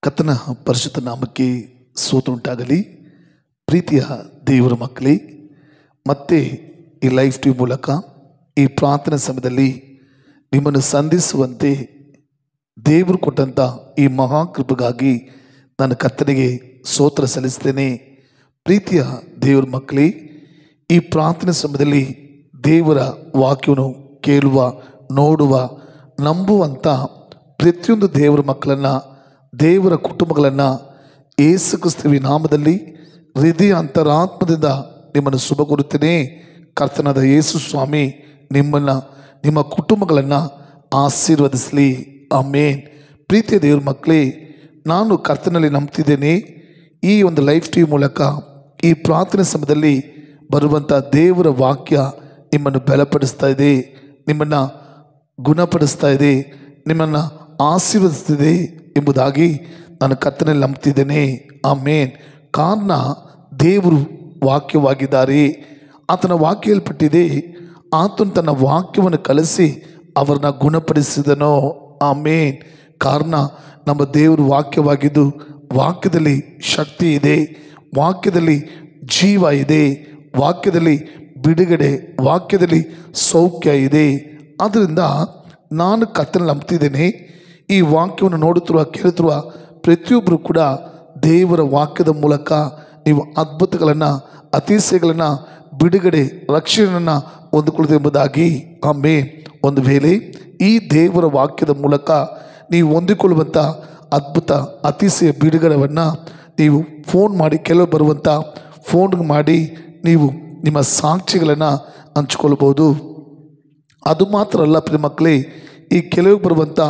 ಕರ್ತನ ಪರಿಶುದ್ಧ ನಾಮಕ್ಕೆ ಸ್ತೋತ್ರ ಉಂಟಾಗಲಿ. ಪ್ರೀತಿಯ ದೇವರ ಮಕ್ಕಳೇ, ಮತ್ತೆ ಈ ಲೈವ್ ಟಿವಿ ಮೂಲಕ ಈ ಪ್ರಾರ್ಥನೆ ಸಮಯದಲ್ಲಿ ನಿಮ್ಮನ್ನು ಸಂಧಿಸುವಂತೆ ದೇವರು ಕೊಟ್ಟಂಥ ಈ ಮಹಾಕೃಪೆಗಾಗಿ ನಾನು ಕರ್ತನಿಗೆ ಸ್ತೋತ್ರ ಸಲ್ಲಿಸ್ತೇನೆ. ಪ್ರೀತಿಯ ದೇವರ ಮಕ್ಕಳೇ, ಈ ಪ್ರಾರ್ಥನೆ ಸಮಯದಲ್ಲಿ ದೇವರ ವಾಕ್ಯವನ್ನು ಕೇಳುವ, ನೋಡುವ, ನಂಬುವಂಥ ಪ್ರತಿಯೊಂದು ದೇವರ ಮಕ್ಕಳನ್ನು, ದೇವರ ಕುಟುಂಬಗಳನ್ನು ಯೇಸು ಕ್ರಿಸ್ತುವಿನ ನಾಮದಲ್ಲಿ ಹೃದಯ ಅಂತರಾತ್ಮದಿಂದ ನಿಮ್ಮನ್ನು ಶುಭ ಕೋರುತ್ತೇನೆ. ಕರ್ತನಾದ ಯೇಸು ಸ್ವಾಮಿ ನಿಮ್ಮನ್ನು, ನಿಮ್ಮ ಕುಟುಂಬಗಳನ್ನು ಆಶೀರ್ವದಿಸಲಿ. ಆಮೇನ್. ಪ್ರೀತಿಯ ದೇವರ ಮಕ್ಕಳೇ, ನಾನು ಕರ್ತನಲ್ಲಿ ನಂಬ್ತಿದ್ದೇನೆ. ಈ ಒಂದು ಲೈವ್ ಟಿವಿ ಮೂಲಕ ಈ ಪ್ರಾರ್ಥನೆ ಸಮಯದಲ್ಲಿ ಬರುವಂಥ ದೇವರ ವಾಕ್ಯ ನಿಮ್ಮನ್ನು ಬಲಪಡಿಸ್ತಾ ಇದೆ, ನಿಮ್ಮನ್ನು ಗುಣಪಡಿಸ್ತಾ ಇದೆ, ನಿಮ್ಮನ್ನು ಆಶೀರ್ವದಿಸ್ತಿದೆ ಎಂಬುದಾಗಿ ನಾನು ಕರ್ತನಲ್ಲಿ ನಂಬ್ತಿದ್ದೇನೆ. ಆಮೇನ್. ಕಾರಣ ದೇವರು ವಾಕ್ಯವಾಗಿದ್ದಾರೆ. ಆತನ ವಾಕ್ಯ ಹೇಳ್ಪಟ್ಟಿದೆ, ಆತನು ತನ್ನ ವಾಕ್ಯವನ್ನು ಕಲಿಸಿ ಅವರನ್ನ ಗುಣಪಡಿಸಿದನೋ. ಆಮೇನ್. ಕಾರಣ ನಮ್ಮ ದೇವರು ವಾಕ್ಯವಾಗಿದ್ದು, ವಾಕ್ಯದಲ್ಲಿ ಶಕ್ತಿ ಇದೆ, ವಾಕ್ಯದಲ್ಲಿ ಜೀವ ಇದೆ, ವಾಕ್ಯದಲ್ಲಿ ಬಿಡುಗಡೆ, ವಾಕ್ಯದಲ್ಲಿ ಸೌಖ್ಯ ಇದೆ. ಆದ್ದರಿಂದ ನಾನು ಕರ್ತನಲ್ಲಿ ನಂಬ್ತಿದ್ದೇನೆ. ಈ ವಾಕ್ಯವನ್ನು ನೋಡುತ್ತಿರುವ, ಕೇಳುತ್ತಿರುವ ಪ್ರತಿಯೊಬ್ಬರು ಕೂಡ ದೇವರ ವಾಕ್ಯದ ಮೂಲಕ ನೀವು ಅದ್ಭುತಗಳನ್ನು, ಅತಿಶಯಗಳನ್ನು, ಬಿಡುಗಡೆ, ರಕ್ಷಣೆಯನ್ನು ಹೊಂದಿಕೊಳ್ಳುತ್ತೆ ಎಂಬುದಾಗಿ. ಆಮೇನ್. ಒಂದು ವೇಳೆ ಈ ದೇವರ ವಾಕ್ಯದ ಮೂಲಕ ನೀವು ಹೊಂದಿಕೊಳ್ಳುವಂಥ ಅದ್ಭುತ, ಅತಿಶಯ ಬಿಡುಗಡೆಯನ್ನು ನೀವು ಫೋನ್ ಮಾಡಿ, ಕೆಲವು ಬರುವಂಥ ಫೋನ್ ಮಾಡಿ ನೀವು ನಿಮ್ಮ ಸಾಕ್ಷಿಗಳನ್ನು ಹಂಚಿಕೊಳ್ಬೋದು. ಅದು ಮಾತ್ರ ಅಲ್ಲ ಪ್ರಿಯ ಮಕ್ಕಳೇ, ಈ ಕೆಲವು ಬರುವಂಥ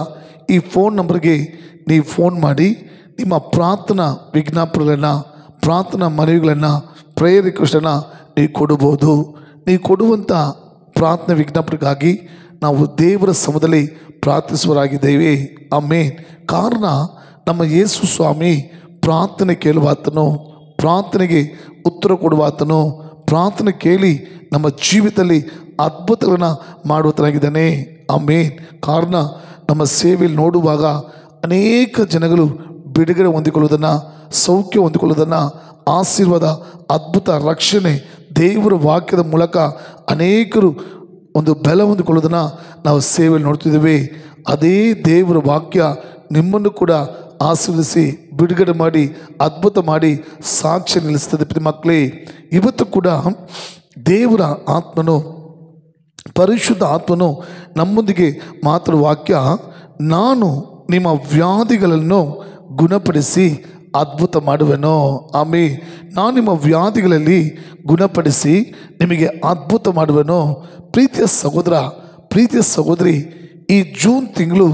ಈ ಫೋನ್ ನಂಬರ್ಗೆ ನೀವು ಫೋನ್ ಮಾಡಿ ನಿಮ್ಮ ಪ್ರಾರ್ಥನಾ ವಿಜ್ಞಾಪನೆಗಳನ್ನು, ಪ್ರಾರ್ಥನಾ ಮನವಿಗಳನ್ನು, ಪ್ರೇಯರ್ ರಿಕ್ವೆಸ್ಟನ್ನು ನೀವು ಕೊಡಬಹುದು. ನೀವು ಕೊಡುವಂಥ ಪ್ರಾರ್ಥನಾ ವಿಜ್ಞಾಪನೆಗಾಗಿ ನಾವು ದೇವರ ಸಮಯದಲ್ಲಿ ಪ್ರಾರ್ಥಿಸುವರಾಗಿದ್ದೇವೆ. ಆಮೇನ್. ಕಾರಣ ನಮ್ಮ ಯೇಸು ಸ್ವಾಮಿ ಪ್ರಾರ್ಥನೆ ಕೇಳುವಾತನು, ಪ್ರಾರ್ಥನೆಗೆ ಉತ್ತರ ಕೊಡುವಾತನು, ಪ್ರಾರ್ಥನೆ ಕೇಳಿ ನಮ್ಮ ಜೀವಿತದಲ್ಲಿ ಅದ್ಭುತಗಳನ್ನು ಮಾಡುವತನಾಗಿದ್ದಾನೆ. ಆಮೇನ್. ಕಾರಣ ನಮ್ಮ ಸೇವೆಯಲ್ಲಿ ನೋಡುವಾಗ ಅನೇಕ ಜನಗಳು ಬಿಡುಗಡೆ ಹೊಂದಿಕೊಳ್ಳುವುದನ್ನು, ಸೌಖ್ಯ ಹೊಂದಿಕೊಳ್ಳುವುದನ್ನು, ಆಶೀರ್ವಾದ, ಅದ್ಭುತ, ರಕ್ಷಣೆ ದೇವರ ವಾಕ್ಯದ ಮೂಲಕ ಅನೇಕರು ಒಂದು ಬಲ ಹೊಂದಿಕೊಳ್ಳೋದನ್ನು ನಾವು ಸೇವೆಯಲ್ಲಿ ನೋಡ್ತಿದ್ದೇವೆ. ಅದೇ ದೇವರ ವಾಕ್ಯ ನಿಮ್ಮನ್ನು ಕೂಡ ಆಶೀರ್ವದಿಸಿ, ಬಿಡುಗಡೆ ಮಾಡಿ, ಅದ್ಭುತ ಮಾಡಿ ಸಾಕ್ಷಿ ನಿಲ್ಲಿಸ್ತದೆ. ಪ್ರಿಯ ಮಕ್ಕಳೇ, ಇವತ್ತು ಕೂಡ ದೇವರ ಆತ್ಮನು, ಪರಿಶುದ್ಧ ಆತ್ಮನು ನಮ್ಮೊಂದಿಗೆ ಮಾತಾಡುವ ವಾಕ್ಯ, ನಾನು ನಿಮ್ಮ ವ್ಯಾಧಿಗಳನ್ನು ಗುಣಪಡಿಸಿ ಅದ್ಭುತ ಮಾಡುವೆನೋ. ಆಮೇಲೆ ನಾನು ನಿಮ್ಮ ವ್ಯಾಧಿಗಳಲ್ಲಿ ಗುಣಪಡಿಸಿ ನಿಮಗೆ ಅದ್ಭುತ ಮಾಡುವೆನೋ. ಪ್ರೀತಿಯ ಸಹೋದರ, ಪ್ರೀತಿಯ ಸಹೋದರಿ, ಈ ಜೂನ್ ತಿಂಗಳು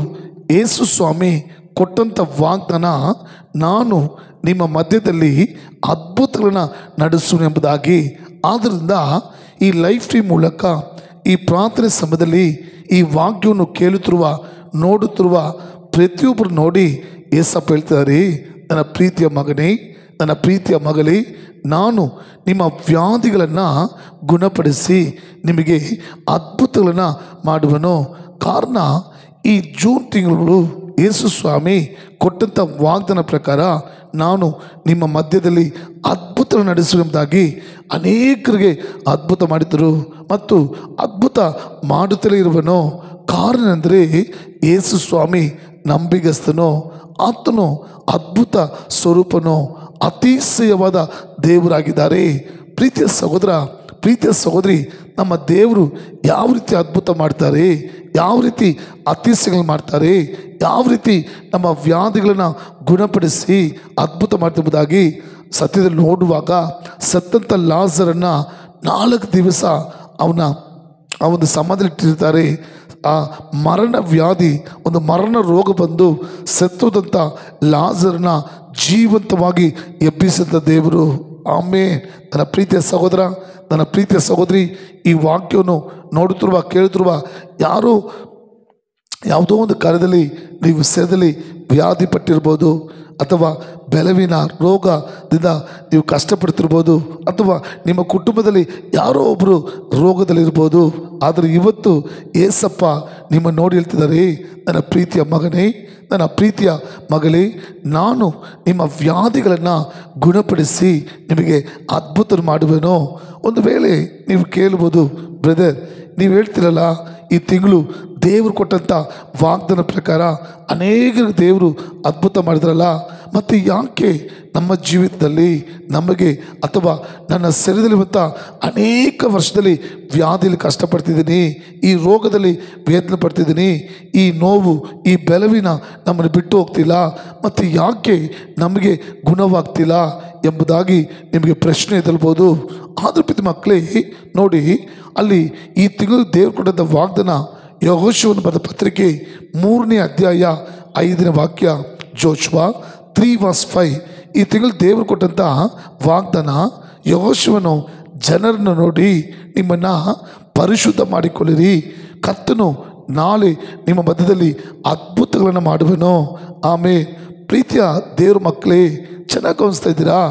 ಯೇಸು ಸ್ವಾಮಿ ಕೊಟ್ಟಂಥ ವಾಗ್ದಾನ, ನಾನು ನಿಮ್ಮ ಮಧ್ಯದಲ್ಲಿ ಅದ್ಭುತಗಳನ್ನು ನಡೆಸುವೆನು ಎಂಬುದಾಗಿ. ಆದ್ದರಿಂದ ಈ ಲೈಫ್ ಟಿವಿ ಮೂಲಕ ಈ ಪ್ರಾರ್ಥನೆ ಸಮಯದಲ್ಲಿ ಈ ವಾಕ್ಯವನ್ನು ಕೇಳುತ್ತಿರುವ, ನೋಡುತ್ತಿರುವ ಪ್ರತಿಯೊಬ್ಬರು ನೋಡಿ ಏಸಪ್ಪ ಹೇಳ್ತಿದ್ದಾರೆ, ನನ್ನ ಪ್ರೀತಿಯ ಮಗನೇ, ನನ್ನ ಪ್ರೀತಿಯ ಮಗಳೇ, ನಾನು ನಿಮ್ಮ ವ್ಯಾಧಿಗಳನ್ನು ಗುಣಪಡಿಸಿ ನಿಮಗೆ ಅದ್ಭುತಗಳನ್ನು ಮಾಡುವನು. ಕಾರಣ ಈ ಜೂನ್ ತಿಂಗಳು ಯೇಸು ಸ್ವಾಮಿ ಕೊಟ್ಟಂಥ ವಾಗ್ದಾನ ಪ್ರಕಾರ ನಾನು ನಿಮ್ಮ ಮಧ್ಯದಲ್ಲಿ ಅದ್ಭುತ ನಡೆಸುವುದಾಗಿ ಅನೇಕರಿಗೆ ಅದ್ಭುತ ಮಾಡಿದರು ಮತ್ತು ಅದ್ಭುತ ಮಾಡುತ್ತಲೇ ಇರುವನು. ಕಾರಣ ಅಂದರೆ ಯೇಸು ಸ್ವಾಮಿ ನಂಬಿಗಸ್ತನೋ, ಆತನು ಅದ್ಭುತ ಸ್ವರೂಪನೋ, ಅತಿಶಯವಾದ ದೇವರಾಗಿದ್ದಾರೆ. ಪ್ರೀತಿಯ ಸಹೋದರ, ಪ್ರೀತಿಯ ಸಹೋದರಿ, ನಮ್ಮ ದೇವರು ಯಾವ ರೀತಿ ಅದ್ಭುತ ಮಾಡ್ತಾರೆ, ಯಾವ ರೀತಿ ಅತಿಶಯಗಳು ಮಾಡ್ತಾರೆ, ಯಾವ ರೀತಿ ನಮ್ಮ ವ್ಯಾಧಿಗಳನ್ನು ಗುಣಪಡಿಸಿ ಅದ್ಭುತ ಮಾಡ್ತಿರುವುದಾಗಿ ಸತ್ಯದಲ್ಲಿ ನೋಡುವಾಗ, ಸತ್ತಂಥ ಲಾಜರನ್ನು 4 ದಿವಸ ಆ ಒಂದು ಸಮಾಧಿಯಲ್ಲಿ ಇಟ್ಟಿರ್ತಾರೆ. ಆ ಮರಣ ವ್ಯಾಧಿ, ಒಂದು ಮರಣ ರೋಗ ಬಂದು ಸತ್ತೋದಂಥ ಲಾಜರನ್ನ ಜೀವಂತವಾಗಿ ಎಬ್ಬಿಸಿದ ದೇವರು. ಆಮೇನ್. ನನ್ನ ಪ್ರೀತಿಯ ಸಹೋದರ, ನನ್ನ ಪ್ರೀತಿಯ ಸಹೋದರಿ, ಈ ವಾಕ್ಯವನ್ನು ನೋಡುತ್ತಿರುವ, ಕೇಳುತ್ತಿರುವ ಯಾವುದೋ ಒಂದು ಕಾರ್ಯದಲ್ಲಿ ನೀವು ವಿಷಯದಲ್ಲಿ ವ್ಯಾಧಿ ಪಟ್ಟಿರ್ಬೋದು, ಅಥವಾ ಬೆಲವಿನ ರೋಗದಿಂದ ನೀವು ಕಷ್ಟಪಡ್ತಿರ್ಬೋದು, ಅಥವಾ ನಿಮ್ಮ ಕುಟುಂಬದಲ್ಲಿ ಯಾರೋ ಒಬ್ಬರು ರೋಗದಲ್ಲಿರ್ಬೋದು. ಆದರೆ ಇವತ್ತು ಏಸಪ್ಪ ನಿಮ್ಮ ನೋಡಿ ಹೇಳ್ತಿದ್ದಾರೆ, ನನ್ನ ಪ್ರೀತಿಯ ಮಗನೇ, ನನ್ನ ಪ್ರೀತಿಯ ಮಗಳೇ, ನಾನು ನಿಮ್ಮ ವ್ಯಾಧಿಗಳನ್ನು ಗುಣಪಡಿಸಿ ನಿಮಗೆ ಅದ್ಭುತ ಮಾಡುವೆನೋ. ಒಂದು ವೇಳೆ ನೀವು ಕೇಳ್ಬೋದು, ಬ್ರದರ್ ನೀವು ಹೇಳ್ತಿರಲ್ಲ ಈ ತಿಂಗಳು ದೇವರು ಕೊಟ್ಟಂಥ ವಾಗ್ದಾನ ಪ್ರಕಾರ ಅನೇಕ ದೇವರು ಅದ್ಭುತ ಮಾಡಿದ್ರಲ್ಲ, ಮತ್ತು ಯಾಕೆ ನಮ್ಮ ಜೀವಿತದಲ್ಲಿ ನಮಗೆ ಅಥವಾ ನನ್ನ ಶರೀರದಲ್ಲಿರುವಂಥ ಅನೇಕ ವರ್ಷದಲ್ಲಿ ವ್ಯಾಧಿಯಲ್ಲಿ ಕಷ್ಟಪಡ್ತಿದ್ದೀನಿ, ಈ ರೋಗದಲ್ಲಿ ವೇದನೆ ಪಡ್ತಿದ್ದೀನಿ, ಈ ನೋವು ಈ ಬೆಲವಿನ ನಮ್ಮನ್ನು ಬಿಟ್ಟು ಹೋಗ್ತಿಲ್ಲ, ಮತ್ತು ಯಾಕೆ ನಮಗೆ ಗುಣವಾಗ್ತಿಲ್ಲ ಎಂಬುದಾಗಿ ನಿಮಗೆ ಪ್ರಶ್ನೆ ಎದಲ್ಬೋದು. ಆದರೂ ಪ್ರೀತಿ ಮಕ್ಕಳೇ, ನೋಡಿ ಅಲ್ಲಿ ಈ ತಿಂಗಳು ದೇವರು ಕೊಟ್ಟಂಥ ವಾಗ್ದಾನ ಯೆಹೋಶುವನು ಬರೆದ ಪತ್ರಿಕೆ 3ನೇ ಅಧ್ಯಾಯ 5ನೇ ವಾಕ್ಯ, ಜೋಶುವ 3:5. ಈ ತಿಂಗಳು ದೇವರು ಕೊಟ್ಟಂಥ ವಾಗ್ದಾನ, ಯೆಹೋಶುವನು ಜನರನ್ನು ನೋಡಿ ನಿಮ್ಮನ್ನು ಪರಿಶುದ್ಧ ಮಾಡಿಕೊಳ್ಳಿರಿ, ಕರ್ತನು ನಾಳೆ ನಿಮ್ಮ ಮಧ್ಯದಲ್ಲಿ ಅದ್ಭುತಗಳನ್ನು ಮಾಡುವನು. ಆಮೇಲೆ ಪ್ರೀತಿಯ ದೇವ್ರ ಮಕ್ಕಳೇ, ಚೆನ್ನಾಗಿ ಗಮನಿಸ್ತಾ ಇದ್ದೀರಾ?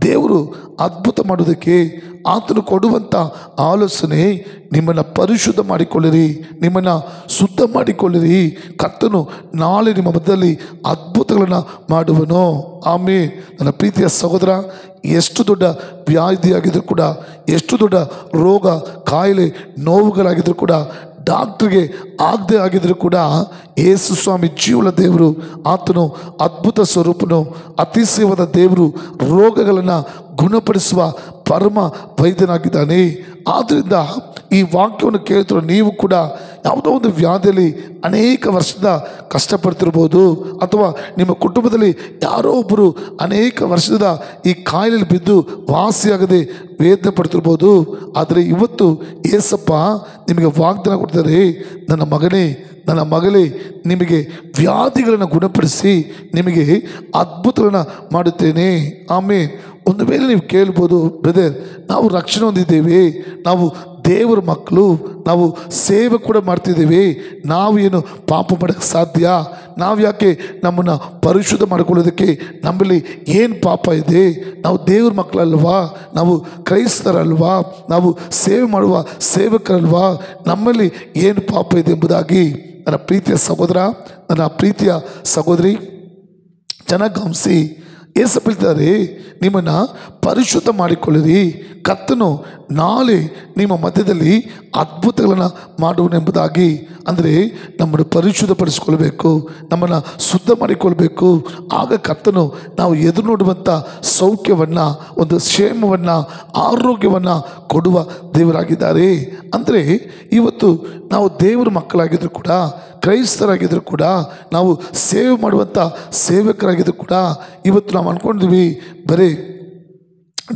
ದೇವರು ಅದ್ಭುತ ಮಾಡೋದಕ್ಕೆ ಆತನು ಕೊಡುವಂಥ ಆಲೋಚನೆ, ನಿಮ್ಮನ್ನು ಪರಿಶುದ್ಧ ಮಾಡಿಕೊಳ್ಳಿರಿ, ನಿಮ್ಮನ್ನು ಶುದ್ಧ ಮಾಡಿಕೊಳ್ಳಿರಿ, ಕರ್ತನು ನಾಳೆ ನಿಮ್ಮ ಮಧ್ಯದಲ್ಲಿ ಅದ್ಭುತಗಳನ್ನು ಮಾಡುವನು. ಆಮೇಲೆ ನನ್ನ ಪ್ರೀತಿಯ ಸಹೋದರ, ಎಷ್ಟು ದೊಡ್ಡ ವ್ಯಾಧಿಯಾಗಿದ್ದರೂ ಕೂಡ, ಎಷ್ಟು ದೊಡ್ಡ ರೋಗ ಕಾಯಿಲೆ ನೋವುಗಳಾಗಿದ್ದರೂ ಕೂಡ, ಡಾಕ್ಟ್ರಿಗೆ ಆಗದೆ ಆಗಿದ್ದರೂ ಕೂಡ, ಯೇಸು ಸ್ವಾಮಿ ಜೀವನ ದೇವರು, ಆತನು ಅದ್ಭುತ ಸ್ವರೂಪನು, ಅತಿಶಯವಾದ ದೇವರು, ರೋಗಗಳನ್ನು ಗುಣಪಡಿಸುವ ಪರಮ ವೈದ್ಯನಾಗಿದ್ದಾನೆ. ಆದ್ದರಿಂದ ಈ ವಾಕ್ಯವನ್ನು ಕೇಳ್ತಿರೋ ನೀವು ಕೂಡ ಯಾವುದೋ ಒಂದು ವ್ಯಾಧಿಯಲ್ಲಿ ಅನೇಕ ವರ್ಷದ ಕಷ್ಟಪಡ್ತಿರ್ಬೋದು, ಅಥವಾ ನಿಮ್ಮ ಕುಟುಂಬದಲ್ಲಿ ಯಾರೋ ಒಬ್ಬರು ಅನೇಕ ವರ್ಷದ ಈ ಕಾಯಿಲೆಯಲ್ಲಿ ಬಿದ್ದು ವಾಸಿಯಾಗದೆ ವೇದನೆ ಪಡ್ತಿರ್ಬೋದು. ಆದರೆ ಇವತ್ತು ಏಸಪ್ಪ ನಿಮಗೆ ವಾಗ್ದಾನ ಕೊಡ್ತಾರೆ, ನನ್ನ ಮಗನೇ ನನ್ನ ಮಗಳೇ, ನಿಮಗೆ ವ್ಯಾಧಿಗಳನ್ನು ಗುಣಪಡಿಸಿ ನಿಮಗೆ ಅದ್ಭುತಗಳನ್ನು ಮಾಡುತ್ತೇನೆ. ಆಮೇಲೆ ಒಂದು ವೇಳೆ ನೀವು ಕೇಳ್ಬೋದು, ಬ್ರದರ್ ನಾವು ರಕ್ಷಣೆ ಹೊಂದಿದ್ದೇವೆ, ನಾವು ದೇವರ ಮಕ್ಕಳು, ನಾವು ಸೇವೆ ಕೂಡ ಮಾಡ್ತಿದ್ದೇವೆ, ನಾವು ಏನು ಪಾಪ ಮಾಡೋಕ್ಕೆ ಸಾಧ್ಯ? ನಾವು ಯಾಕೆ ನಮ್ಮನ್ನು ಪರಿಶುದ್ಧ ಮಾಡಿಕೊಳ್ಳೋದಕ್ಕೆ ನಮ್ಮಲ್ಲಿ ಏನು ಪಾಪ ಇದೆ? ನಾವು ದೇವ್ರ ಮಕ್ಕಳಲ್ವಾ? ನಾವು ಕ್ರೈಸ್ತರಲ್ವಾ? ನಾವು ಸೇವೆ ಮಾಡುವ ಸೇವಕರಲ್ವಾ? ನಮ್ಮಲ್ಲಿ ಏನು ಪಾಪ ಇದೆ ಎಂಬುದಾಗಿ ನನ್ನ ಪ್ರೀತಿಯ ಸಹೋದರ, ನನ್ನ ಪ್ರೀತಿಯ ಸಹೋದರಿ, ಚೆನ್ನಾಗಿ ಗಮನಿಸಿ. ಏಸಪ್ಪ ಹೇಳ್ತಾರೆ, ನಿಮ್ಮನ್ನು ಪರಿಶುದ್ಧ ಮಾಡಿಕೊಳ್ಳಿರಿ, ಕರ್ತನು ನಾಳೆ ನಿಮ್ಮ ಮಧ್ಯದಲ್ಲಿ ಅದ್ಭುತಗಳನ್ನು ಮಾಡುವನೆಂಬುದಾಗಿ. ಅಂದರೆ ನಮ್ಮನ್ನು ಪರಿಶುದ್ಧಪಡಿಸಿಕೊಳ್ಬೇಕು, ನಮ್ಮನ್ನು ಶುದ್ಧ ಮಾಡಿಕೊಳ್ಬೇಕು. ಆಗ ಕರ್ತನು ನಾವು ಎದುರು ನೋಡುವಂಥ ಸೌಖ್ಯವನ್ನು, ಒಂದು ಕ್ಷೇಮವನ್ನು, ಆರೋಗ್ಯವನ್ನು ಕೊಡುವ ದೇವರಾಗಿದ್ದಾರೆ. ಅಂದರೆ ಇವತ್ತು ನಾವು ದೇವರ ಮಕ್ಕಳಾಗಿದ್ದರೂ ಕೂಡ, ಕ್ರೈಸ್ತರಾಗಿದ್ದರೂ ಕೂಡ, ನಾವು ಸೇವೆ ಮಾಡುವಂಥ ಸೇವಕರಾಗಿದ್ದರೂ ಕೂಡ, ಇವತ್ತು ನಾವು ಅಂದ್ಕೊಂಡಿದ್ವಿ ಬರೀ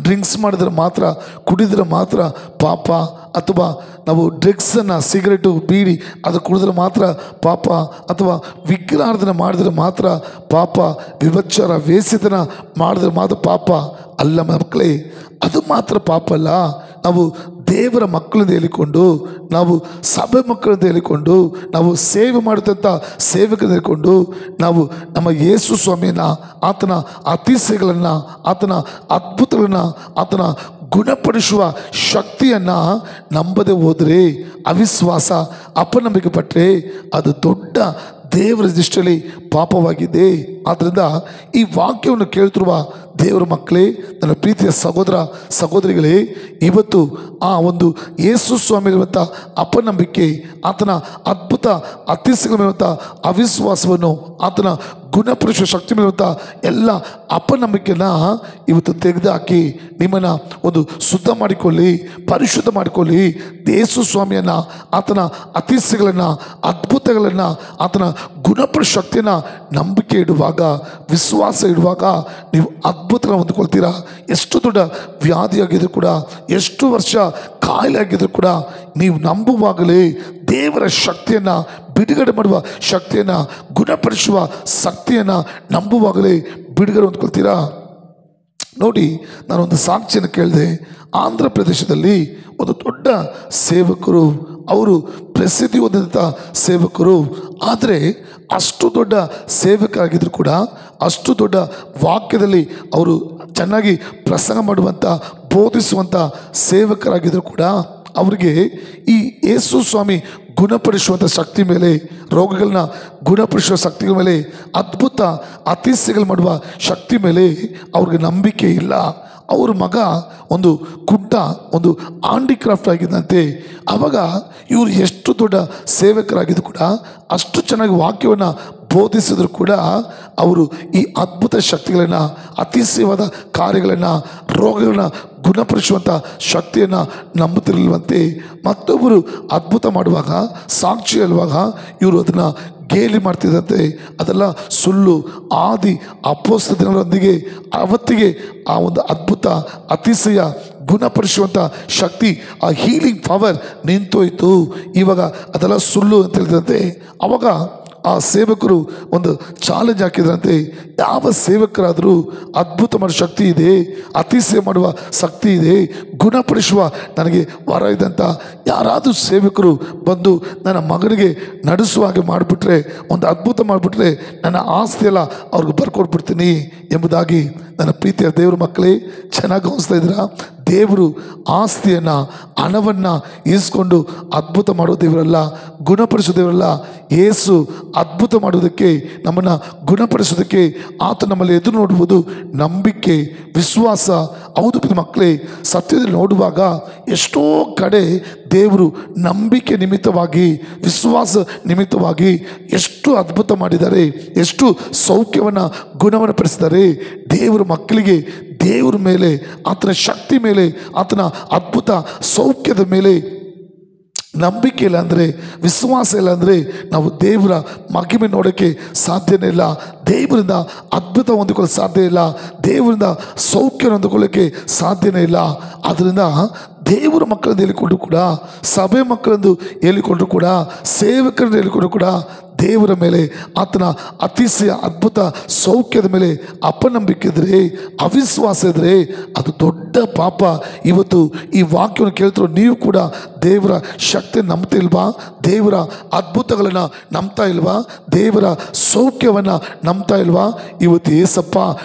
ಡ್ರಿಂಕ್ಸ್ ಮಾಡಿದ್ರೆ ಮಾತ್ರ, ಕುಡಿದ್ರೆ ಮಾತ್ರ ಪಾಪ, ಅಥವಾ ನಾವು ಡ್ರಗ್ಸನ್ನು, ಸಿಗರೇಟು, ಬೀಡಿ ಅದು ಕುಡಿದ್ರೆ ಮಾತ್ರ ಪಾಪ, ಅಥವಾ ವಿಗ್ರಹಾರಾಧನೆ ಮಾಡಿದ್ರೆ ಮಾತ್ರ ಪಾಪ, ವಿಭಚಾರ ವೇಶ್ಯತನ ಮಾಡಿದ್ರೆ ಮಾತ್ರ ಪಾಪ. ಅಲ್ಲ ಮಕ್ಕಳೇ, ಅದು ಮಾತ್ರ ಪಾಪ ಅಲ್ಲ. ನಾವು ದೇವರ ಮಕ್ಕಳಿಂದ ಹೇಳಿಕೊಂಡು, ನಾವು ಸಭೆ ಮಕ್ಕಳಿಂದ ಹೇಳಿಕೊಂಡು, ನಾವು ಸೇವೆ ಮಾಡುತ್ತಂಥ ಸೇವಕರಿಂದ ಹೇಳಿಕೊಂಡು, ನಾವು ನಮ್ಮ ಯೇಸು ಸ್ವಾಮಿಯನ್ನು, ಆತನ ಅತಿಶಯಗಳನ್ನು, ಆತನ ಅದ್ಭುತಗಳನ್ನು, ಆತನ ಗುಣಪಡಿಸುವ ಶಕ್ತಿಯನ್ನು ನಂಬದೆ ಹೋದರೆ, ಅವಿಶ್ವಾಸ, ಅಪನಂಬಿಕೆ ಪಟ್ಟರೆ ಅದು ದೊಡ್ಡ ದೇವರ ದೃಷ್ಟಿಯಲ್ಲಿ ಪಾಪವಾಗಿದೆ. ಆದ್ದರಿಂದ ಈ ವಾಕ್ಯವನ್ನು ಕೇಳ್ತಿರುವ ದೇವರ ಮಕ್ಕಳೇ, ನನ್ನ ಪ್ರೀತಿಯ ಸಹೋದರ ಸಹೋದರಿಗಳೇ, ಇವತ್ತು ಆ ಒಂದು ಯೇಸು ಸ್ವಾಮಿರುವಂಥ ಅಪನಂಬಿಕೆ, ಆತನ ಅದ್ಭುತ ಅತಿಶಯಗಳಿರುವಂಥ ಅವಿಶ್ವಾಸವನ್ನು, ಆತನ ಗುಣಪಡಿಸುವ ಶಕ್ತಿ ಮೇಲಿರುವಂಥ ಎಲ್ಲ ಅಪನಂಬಿಕೆಯನ್ನು ಇವತ್ತು ತೆಗೆದುಹಾಕಿ ನಿಮ್ಮನ್ನು ಒಂದು ಶುದ್ಧ ಮಾಡಿಕೊಳ್ಳಿ, ಪರಿಶುದ್ಧ ಮಾಡಿಕೊಳ್ಳಿ. ಯೇಸು ಸ್ವಾಮಿಯನ್ನು, ಆತನ ಅತಿಶಯಗಳನ್ನು, ಅದ್ಭುತಗಳನ್ನು, ಆತನ ಗುಣಪಡಿಸುವ ಶಕ್ತಿಯನ್ನು ನಂಬಿಕೆ ಇಡುವಾಗ, ವಿಶ್ವಾಸ ಇಡುವಾಗ ನೀವು ಅದ್ಭುತಗಳನ್ನು ಹೊಂದಿಕೊಳ್ತೀರಾ. ಎಷ್ಟು ದೊಡ್ಡ ವ್ಯಾಧಿಯಾಗಿದ್ದರೂ ಕೂಡ, ಎಷ್ಟು ವರ್ಷ ಕಾಯಿಲೆ ಆಗಿದ್ದರೂ ಕೂಡ, ನೀವು ನಂಬುವಾಗಲೇ ದೇವರ ಶಕ್ತಿಯನ್ನು, ಬಿಡುಗಡೆ ಮಾಡುವ ಶಕ್ತಿಯನ್ನು, ಗುಣಪಡಿಸುವ ಶಕ್ತಿಯನ್ನು ನಂಬುವಾಗಲೇ ಬಿಡುಗಡೆ ಹೊಂದ್ಕೊಳ್ತೀರಾ. ನೋಡಿ, ನಾನೊಂದು ಸಾಕ್ಷಿಯನ್ನು ಕೇಳಿದೆ. ಆಂಧ್ರ ಪ್ರದೇಶದಲ್ಲಿ ಒಂದು ದೊಡ್ಡ ಸೇವಕರು, ಅವರು ಪ್ರಸಿದ್ಧಿ ಹೊಂದಿದಂಥ ಸೇವಕರು. ಆದರೆ ಅಷ್ಟು ದೊಡ್ಡ ಸೇವಕರಾಗಿದ್ದರೂ ಕೂಡ, ಅಷ್ಟು ದೊಡ್ಡ ವಾಕ್ಯದಲ್ಲಿ ಅವರು ಚೆನ್ನಾಗಿ ಪ್ರಸಂಗ ಮಾಡುವಂಥ, ಬೋಧಿಸುವಂಥ ಸೇವಕರಾಗಿದ್ದರೂ ಕೂಡ, ಅವರಿಗೆ ಈ ಯೇಸು ಸ್ವಾಮಿ ಗುಣಪಡಿಸುವಂಥ ಶಕ್ತಿ ಮೇಲೆ, ರೋಗಗಳನ್ನ ಗುಣಪಡಿಸುವ ಶಕ್ತಿಗಳ ಮೇಲೆ, ಅದ್ಭುತ ಅತಿಶಯಗಳು ಮಾಡುವ ಶಕ್ತಿ ಮೇಲೆ ಅವ್ರಿಗೆ ನಂಬಿಕೆ ಇಲ್ಲ. ಅವ್ರ ಮಗ ಒಂದು ಕುಂಟ, ಒಂದು ಹ್ಯಾಂಡಿಕ್ರಾಫ್ಟ್ ಆಗಿದ್ದಂತೆ. ಆವಾಗ ಇವರು ಎಷ್ಟು ದೊಡ್ಡ ಸೇವಕರಾಗಿದ್ದು ಕೂಡ, ಅಷ್ಟು ಚೆನ್ನಾಗಿ ವಾಕ್ಯವನ್ನು ಬೋಧಿಸಿದ್ರು ಕೂಡ ಅವರು ಈ ಅದ್ಭುತ ಶಕ್ತಿಗಳನ್ನು, ಅತಿಶಯವಾದ ಕಾರ್ಯಗಳನ್ನು, ರೋಗಗಳನ್ನ ಗುಣಪಡಿಸುವಂಥ ಶಕ್ತಿಯನ್ನು ನಂಬುತ್ತಿರಲಿಲ್ವಂತೆ. ಮತ್ತೊಬ್ಬರು ಅದ್ಭುತ ಮಾಡುವಾಗ, ಸಾಕ್ಷಿ ಹೇಳುವಾಗ ಇವರು ಅದನ್ನು ಗೇಲಿ ಮಾಡ್ತಿದ್ದಂತೆ. ಅದೆಲ್ಲ ಸುಳ್ಳು. ಆದಿ ಅಪೊಸ್ತಲ ದಿನಗಳೊಂದಿಗೆ ಅವತ್ತಿಗೆ ಆ ಒಂದು ಅದ್ಭುತ, ಅತಿಶಯ, ಗುಣಪಡಿಸುವಂಥ ಶಕ್ತಿ, ಆ ಹೀಲಿಂಗ್ ಪವರ್ ನಿಂತೋಯ್ತು. ಇವಾಗ ಅದೆಲ್ಲ ಸುಳ್ಳು ಅಂತ ಹೇಳಿದಂತೆ. ಆವಾಗ ಆ ಸೇವಕರು ಒಂದು ಚಾಲೆಂಜ್ ಹಾಕಿದ್ರಂತೆ, ಯಾವ ಸೇವಕರಾದರೂ ಅದ್ಭುತ ಮಾಡುವ ಶಕ್ತಿ ಇದೆ, ಅತಿಶಯ ಮಾಡುವ ಶಕ್ತಿ ಇದೆ, ಗುಣಪಡಿಸುವ ನನಗೆ ವರ ಇದೆ ಅಂತ ಯಾರಾದರೂ ಸೇವಕರು ಬಂದು ನನ್ನ ಮಗನಿಗೆ ನಡೆಸುವ ಹಾಗೆ ಮಾಡಿಬಿಟ್ರೆ, ಒಂದು ಅದ್ಭುತ ಮಾಡಿಬಿಟ್ರೆ ನನ್ನ ಆಸ್ತಿಯೆಲ್ಲ ಅವ್ರಿಗೆ ಬರ್ಕೊಟ್ಬಿಡ್ತೀನಿ ಎಂಬುದಾಗಿ. ನನ್ನ ಪ್ರೀತಿಯ ದೇವ್ರ ಮಕ್ಕಳೇ, ಚೆನ್ನಾಗಿ ಗಮನಿಸ್ತಾ ಇದ್ದೀರಾ? ದೇವರು ಆಸ್ತಿಯನ್ನು, ಹಣವನ್ನು ಇಸ್ಕೊಂಡು ಅದ್ಭುತ ಮಾಡೋ ದೇವರಲ್ಲ, ಗುಣಪಡಿಸೋ ದೇವರಲ್ಲ. ಯೇಸು ಅದ್ಭುತ ಮಾಡುವುದಕ್ಕೆ, ನಮ್ಮನ್ನು ಗುಣಪಡಿಸೋದಕ್ಕೆ ಆತ ನಮ್ಮಲ್ಲಿ ಎದುರು ನೋಡುವುದು ನಂಬಿಕೆ, ವಿಶ್ವಾಸ. ಹೌದು ಮಕ್ಕಳೇ, ಸತ್ಯದಲ್ಲಿ ನೋಡುವಾಗ ಎಷ್ಟೋ ಕಡೆ ದೇವರು ನಂಬಿಕೆ ನಿಮಿತ್ತವಾಗಿ, ವಿಶ್ವಾಸ ನಿಮಿತ್ತವಾಗಿ ಎಷ್ಟು ಅದ್ಭುತ ಮಾಡಿದ್ದಾರೆ, ಎಷ್ಟು ಸೌಖ್ಯವನ್ನು, ಗುಣವನ್ನು ಪಡಿಸಿದ್ದಾರೆ. ದೇವರ ಮಕ್ಕಳಿಗೆ ದೇವರ ಮೇಲೆ, ಆತನ ಶಕ್ತಿ ಮೇಲೆ, ಆತನ ಅದ್ಭುತ ಸೌಖ್ಯದ ಮೇಲೆ ನಂಬಿಕೆ ಇಲ್ಲ ಅಂದರೆ, ವಿಶ್ವಾಸ ಇಲ್ಲ ಅಂದರೆ ನಾವು ದೇವರ ಮಹಿಮೆ ನೋಡೋಕ್ಕೆ ಸಾಧ್ಯನೇ ಇಲ್ಲ. ದೇವರಿಂದ ಅದ್ಭುತ ಹೊಂದಿಕೊಳ್ಳಲು ಸಾಧ್ಯ ಇಲ್ಲ. ದೇವರಿಂದ ಸೌಖ್ಯ ಹೊಂದಿಕೊಳ್ಳೋಕ್ಕೆ ಸಾಧ್ಯನೇ ಇಲ್ಲ. ಆದ್ದರಿಂದ ದೇವರ ಮಕ್ಕಳನ್ನು ಹೇಳಿಕೊಂಡು ಕೂಡ, ಸಭೆ ಮಕ್ಕಳೆಂದು ಹೇಳಿಕೊಂಡ್ರು ಕೂಡ, ಸೇವಕರನ್ನು ಹೇಳಿಕೊಂಡು ಕೂಡ ದೇವರ ಮೇಲೆ, ಆತನ ಅತಿಶಯ ಅದ್ಭುತ ಸೌಖ್ಯದ ಮೇಲೆ ಅಪನಂಬಿಕೆ ಇದ್ದರೆ, ಅವಿಶ್ವಾಸ ಇದ್ದರೆ ಅದು ದೊಡ್ಡ ಪಾಪ. ಇವತ್ತು ಈ ವಾಕ್ಯವನ್ನು ಕೇಳ್ತಿರೋ ನೀವು ಕೂಡ ದೇವರ ಶಕ್ತಿ ನಂಬ್ತಾ ಇಲ್ವಾ? ದೇವರ ಅದ್ಭುತಗಳನ್ನು ನಂಬ್ತಾ ಇಲ್ವಾ? ದೇವರ ಸೌಖ್ಯವನ್ನು ನಂಬ್ತಾ ಇಲ್ವಾ? ಇವತ್ತು ಏಸಪ್ಪ,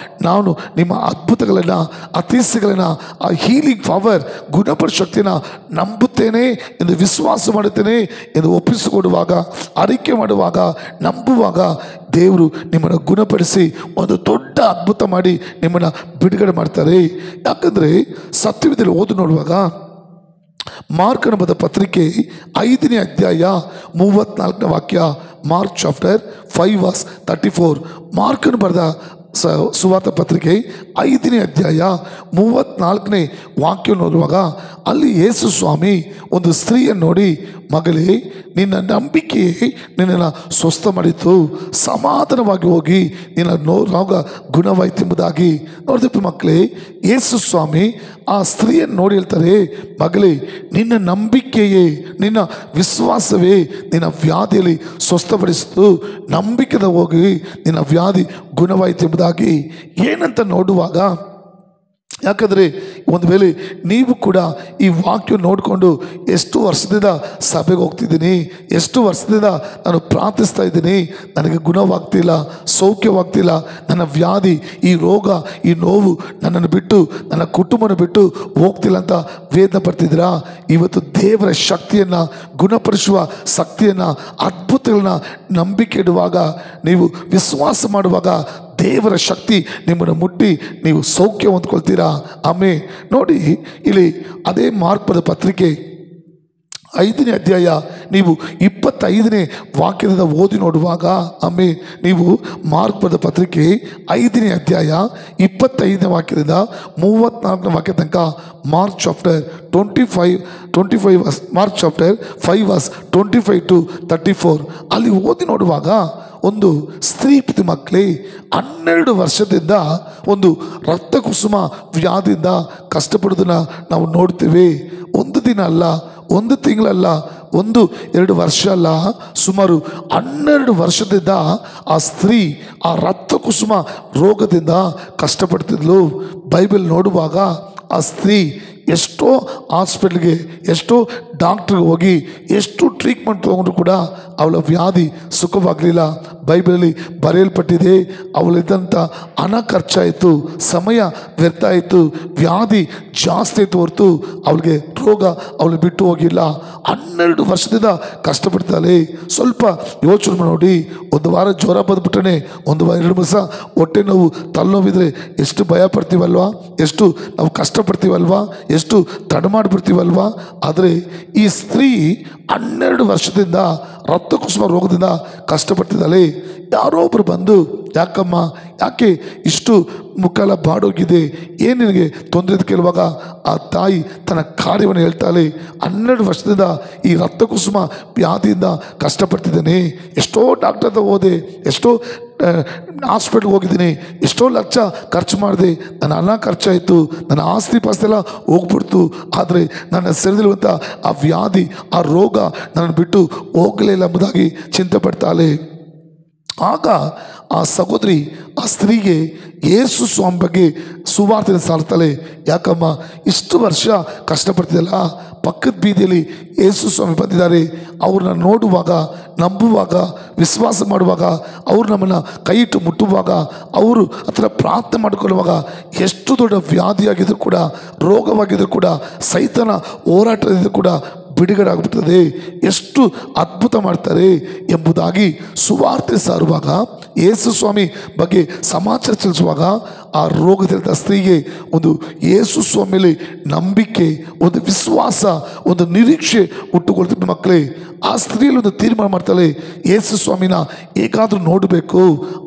ನಾನು ನಿಮ್ಮ ಅದ್ಭುತಗಳನ್ನು, ಅತಿಶಯಗಳನ್ನು, ಆ ಹೀಲಿಂಗ್ ಪವರ್, ಗುಣಪಡಿಸೋ ಶಕ್ತಿನ ನಂಬುತ್ತೇನೆ ಎಂದು ವಿಶ್ವಾಸ ಮಾಡುತ್ತೇನೆ ಎಂದು ಒಪ್ಪಿಸಿಕೊಡುವಾಗ, ಅರಿಕೆ ಮಾಡುವಾಗ, ನಂಬುವಾಗ ದೇವರು ನಿಮ್ಮನ್ನು ಗುಣಪಡಿಸಿ ಒಂದು ದೊಡ್ಡ ಅದ್ಭುತ ಮಾಡಿ ನಿಮ್ಮನ್ನು ಬಿಡುಗಡೆ ಮಾಡ್ತಾರೆ. ಯಾಕಂದರೆ ಸತ್ಯವೇದದಲ್ಲಿ ಓದು ನೋಡುವಾಗ, ಮಾರ್ಕನ ಬರೆದ ಪತ್ರಿಕೆ 5ನೇ ಅಧ್ಯಾಯ 34ನೇ ವಾಕ್ಯ, ಮಾರ್ಕ್ ಚಾಪ್ಟರ್ 5:34. ಮಾರ್ಕನ ಬರೆದ ಸುವಾರ್ತೆ ಪತ್ರಿಕೆ 5ನೇ ಅಧ್ಯಾಯ 34ನೇ ವಾಕ್ಯ ನೋಡುವಾಗ, ಅಲ್ಲಿ ಯೇಸು ಸ್ವಾಮಿ ಒಂದು ಸ್ತ್ರೀಯನ್ನು ನೋಡಿ, ಮಗಳೇ, ನಿನ್ನ ನಂಬಿಕೆಯೇ ನಿನ್ನನ್ನು ಸ್ವಸ್ಥ ಮಾಡಿತು, ಸಮಾಧಾನವಾಗಿ ಹೋಗಿ ನಿನ್ನ ರೋಗ ಗುಣವಾಯಿತು ಎಂಬುದಾಗಿ. ನೋಡಿದಪ್ಪ ಮಕ್ಕಳೇ, ಯೇಸು ಸ್ವಾಮಿ ಆ ಸ್ತ್ರೀಯನ್ನು ನೋಡಿ ಹೇಳ್ತಾರೆ, ಮಗಳೇ, ನಿನ್ನ ನಂಬಿಕೆಯೇ, ನಿನ್ನ ವಿಶ್ವಾಸವೇ ನಿನ್ನ ವ್ಯಾಧಿಯಲ್ಲಿ ಸ್ವಸ್ಥಪಡಿಸಿತು, ನಂಬಿಕೆದ ಹೋಗಿ ನಿನ್ನ ವ್ಯಾಧಿ ಗುಣವಾಯಿತು ಎಂಬುದಾಗಿ. ಏನಂತ ನೋಡುವಾಗ, ಯಾಕಂದರೆ ಒಂದು ವೇಳೆ ನೀವು ಕೂಡ ಈ ವಾಕ್ಯ ನೋಡಿಕೊಂಡು, ಎಷ್ಟು ವರ್ಷದಿಂದ ಸಭೆಗೆ ಹೋಗ್ತಿದ್ದೀನಿ, ಎಷ್ಟು ವರ್ಷದಿಂದ ನಾನು ಪ್ರಾರ್ಥಿಸ್ತಾ ಇದ್ದೀನಿ, ನನಗೆ ಗುಣವಾಗ್ತಿಲ್ಲ, ಸೌಖ್ಯವಾಗ್ತಿಲ್ಲ, ನನ್ನ ವ್ಯಾಧಿ, ಈ ರೋಗ, ಈ ನೋವು ನನ್ನನ್ನು ಬಿಟ್ಟು, ನನ್ನ ಕುಟುಂಬನ ಬಿಟ್ಟು ಹೋಗ್ತಿಲ್ಲ ಅಂತ ವೇದನೆ ಪಡ್ತಿದ್ದೀರಾ? ಇವತ್ತು ದೇವರ ಶಕ್ತಿಯನ್ನು, ಗುಣಪಡಿಸುವ ಶಕ್ತಿಯನ್ನು, ಅದ್ಭುತಗಳನ್ನ ನಂಬಿಕೆ ಇಡುವಾಗ, ನೀವು ವಿಶ್ವಾಸ ಮಾಡುವಾಗ ದೇವರ ಶಕ್ತಿ ನಿಮ್ಮನ್ನು ಮುಟ್ಟಿ ನೀವು ಸೌಖ್ಯ ಹೊಂದ್ಕೊಳ್ತೀರಾ. ಆಮೇಲೆ ನೋಡಿ, ಇಲ್ಲಿ ಅದೇ ಮಾರ್ಕ್ ಬರೆದ ಪತ್ರಿಕೆ 5ನೇ ಅಧ್ಯಾಯ ನೀವು 25ನೇ ವಾಕ್ಯದಿಂದ ಓದಿ ನೋಡುವಾಗ, ಆಮೇಲೆ ನೀವು ಮಾರ್ಕ್ ಬರೆದ ಪತ್ರಿಕೆ 5ನೇ ಅಧ್ಯಾಯ 25ನೇ ವಾಕ್ಯದಿಂದ 34ನೇ ವಾಕ್ಯ ತನಕ, ಮಾರ್ಕ್ ಚಾಪ್ಟರ್ 25 ಮಾರ್ಕ್ ಚಾಪ್ಟರ್ 5:25-34 ಅಲ್ಲಿ ಓದಿ ನೋಡುವಾಗ, ಒಂದು ಸ್ತ್ರೀ ಮಕ್ಕಳೇ 12 ವರ್ಷದಿಂದ ಒಂದು ರಕ್ತ ಕುಸುಮ ವ್ಯಾಧಿಯಿಂದ ಕಷ್ಟಪಡೋದನ್ನು ನಾವು ನೋಡ್ತೀವಿ. ಒಂದು ದಿನ ಅಲ್ಲ, ಒಂದು ತಿಂಗಳಲ್ಲ, 1-2 ವರ್ಷ ಅಲ್ಲ, ಸುಮಾರು 12 ವರ್ಷದಿಂದ ಆ ಸ್ತ್ರೀ ಆ ರಕ್ತ ಕುಸುಮ ರೋಗದಿಂದ ಕಷ್ಟಪಡ್ತಿದ್ಲು. ಬೈಬಲ್ ನೋಡುವಾಗ ಆ ಸ್ತ್ರೀ ಎಷ್ಟೋ ಹಾಸ್ಪಿಟ್ಲ್ಗೆ, ಎಷ್ಟೋ ಡಾಕ್ಟ್ರಿಗೆ ಹೋಗಿ, ಎಷ್ಟು ಟ್ರೀಟ್ಮೆಂಟ್ ತೊಗೊಂಡ್ರು ಕೂಡ ಅವಳ ವ್ಯಾಧಿ ಸುಖವಾಗಲಿಲ್ಲ. ಬೈಬಲಲ್ಲಿ ಬರೆಯಲ್ಪಟ್ಟಿದೆ. ಅವಳಿದ್ದಂಥ ಹಣ ಖರ್ಚಾಯಿತು, ಸಮಯ ವ್ಯರ್ಥ ಆಯಿತು, ವ್ಯಾಧಿ ಜಾಸ್ತಿ ಆಯಿತು ಹೊರತು ಅವಳಿಗೆ ರೋಗ ಅವಳು ಬಿಟ್ಟು ಹೋಗಿಲ್ಲ. 12 ವರ್ಷದಿಂದ ಕಷ್ಟಪಡ್ತಾಳೆ. ಸ್ವಲ್ಪ ಯೋಚನೆ ನೋಡಿ, ಒಂದು ವಾರ ಜ್ವರ ಬಂದ್ಬಿಟ್ಟನೆ, ಒಂದು ವಾರ 2 ದಿವಸ ಹೊಟ್ಟೆ ನೋವು, ತಲೆನೋವಿದ್ರೆ ಎಷ್ಟು ಭಯ ಪಡ್ತೀವಲ್ವಾ, ಎಷ್ಟು ನಾವು ಕಷ್ಟಪಡ್ತೀವಲ್ವಾ, ಎಷ್ಟು ತಡ ಮಾಡಿಬಿಡ್ತೀವಲ್ವಾ. ಆದರೆ ಈ ಸ್ತ್ರೀ 12 ವರ್ಷದಿಂದ ರಕ್ತಕುಸುಮ ರೋಗದಿಂದ ಕಷ್ಟಪಡ್ತಿದ್ದಾಳೆ. ಯಾರೋ ಒಬ್ಬರು ಬಂದು, ಯಾಕಮ್ಮ, ಯಾಕೆ ಇಷ್ಟು ಮುಖಾಲ ಬಾಡೋಗಿದೆ, ಏನು ನಿನಗೆ ತೊಂದರೆ ಅಂತ ಕೇಳುವಾಗ ಆ ತಾಯಿ ತನ್ನ ಕಾರ್ಯವನ್ನು ಹೇಳ್ತಾಳೆ. 12 ವರ್ಷದಿಂದ ಈ ರಕ್ತಕುಸುಮ ವ್ಯಾಧಿಯಿಂದ ಕಷ್ಟಪಡ್ತಿದ್ದೇನೆ. ಎಷ್ಟೋ ಡಾಕ್ಟರ್ ಹತ್ರ ಹೋದೆ, ಎಷ್ಟೋ ಹಾಸ್ಪಿಟ್ಲ್ಗೆ ಹೋಗಿದ್ದೀನಿ, ಎಷ್ಟೋ ಲಕ್ಷ ಖರ್ಚು ಮಾಡಿದೆ, ನನ್ನ ಹಣ ಖರ್ಚಾಯಿತು, ನನ್ನ ಆಸ್ತಿ ಪಾಸ್ತಿ ಎಲ್ಲ ಹೋಗ್ಬಿಡ್ತು. ಆದರೆ ನನ್ನ ಸೆರೆದಿರುವಂಥ ಆ ವ್ಯಾಧಿ, ಆ ರೋಗ ನನ್ನನ್ನು ಬಿಟ್ಟು ಹೋಗಲೇ ಇಲ್ಲ ಎಂಬುದಾಗಿ ಚಿಂತೆ ಪಡ್ತಾಳೆ. ಆಗ ಆ ಸಹೋದರಿ ಆ ಸ್ತ್ರೀಗೆ ಯೇಸು ಸ್ವಾಮಿ ಬಗ್ಗೆ ಸುವಾರ್ತೆ ಸಾರ್ತಾಳೆ. ಯಾಕಮ್ಮ, ಇಷ್ಟು ವರ್ಷ ಕಷ್ಟಪಡ್ತಿದ್ದಲ್ಲ, ಪಕ್ಕದ ಬೀದಿಯಲ್ಲಿ ಯೇಸು ಸ್ವಾಮಿ ಬಂದಿದ್ದಾರೆ, ಅವ್ರನ್ನ ನೋಡುವಾಗ, ನಂಬುವಾಗ, ವಿಶ್ವಾಸ ಮಾಡುವಾಗ, ಅವ್ರು ನಮ್ಮನ್ನು ಕೈ ಇಟ್ಟು ಮುಟ್ಟುವಾಗ, ಅವರು ಹತ್ರ ಪ್ರಾರ್ಥನೆ ಮಾಡಿಕೊಳ್ಳುವಾಗ ಎಷ್ಟು ದೊಡ್ಡ ವ್ಯಾಧಿಯಾಗಿದ್ದರೂ ಕೂಡ, ರೋಗವಾಗಿದ್ದರೂ ಕೂಡ, ಸೈತನ ಹೋರಾಟದಿದ್ದರೂ ಕೂಡ ಬಿಡುಗಡೆ ಆಗಿಬಿಡ್ತದೆ. ಎಷ್ಟು ಅದ್ಭುತ ಮಾಡ್ತಾರೆ ಎಂಬುದಾಗಿ ಸುವಾರ್ತೆ ಸಾರುವಾಗ, ಯೇಸು ಸ್ವಾಮಿ ಬಗ್ಗೆ ಸಮಾಚಾರ ತಿಳಿಸುವಾಗ ಆ ರೋಗದ ಸ್ತ್ರೀಗೆ ಒಂದು ಯೇಸು ಸ್ವಾಮಿಯಲ್ಲಿ ನಂಬಿಕೆ, ಒಂದು ವಿಶ್ವಾಸ, ಒಂದು ನಿರೀಕ್ಷೆ ಹುಟ್ಟುಕೊಳ್ತಿದ್ದ ಮಕ್ಕಳೇ. ಆ ಸ್ತ್ರೀಯಲ್ಲಿ ಒಂದು ತೀರ್ಮಾನ ಮಾಡ್ತಾಳೆ, ಯೇಸು ಸ್ವಾಮಿನ ಹೇಗಾದರೂ ನೋಡಬೇಕು,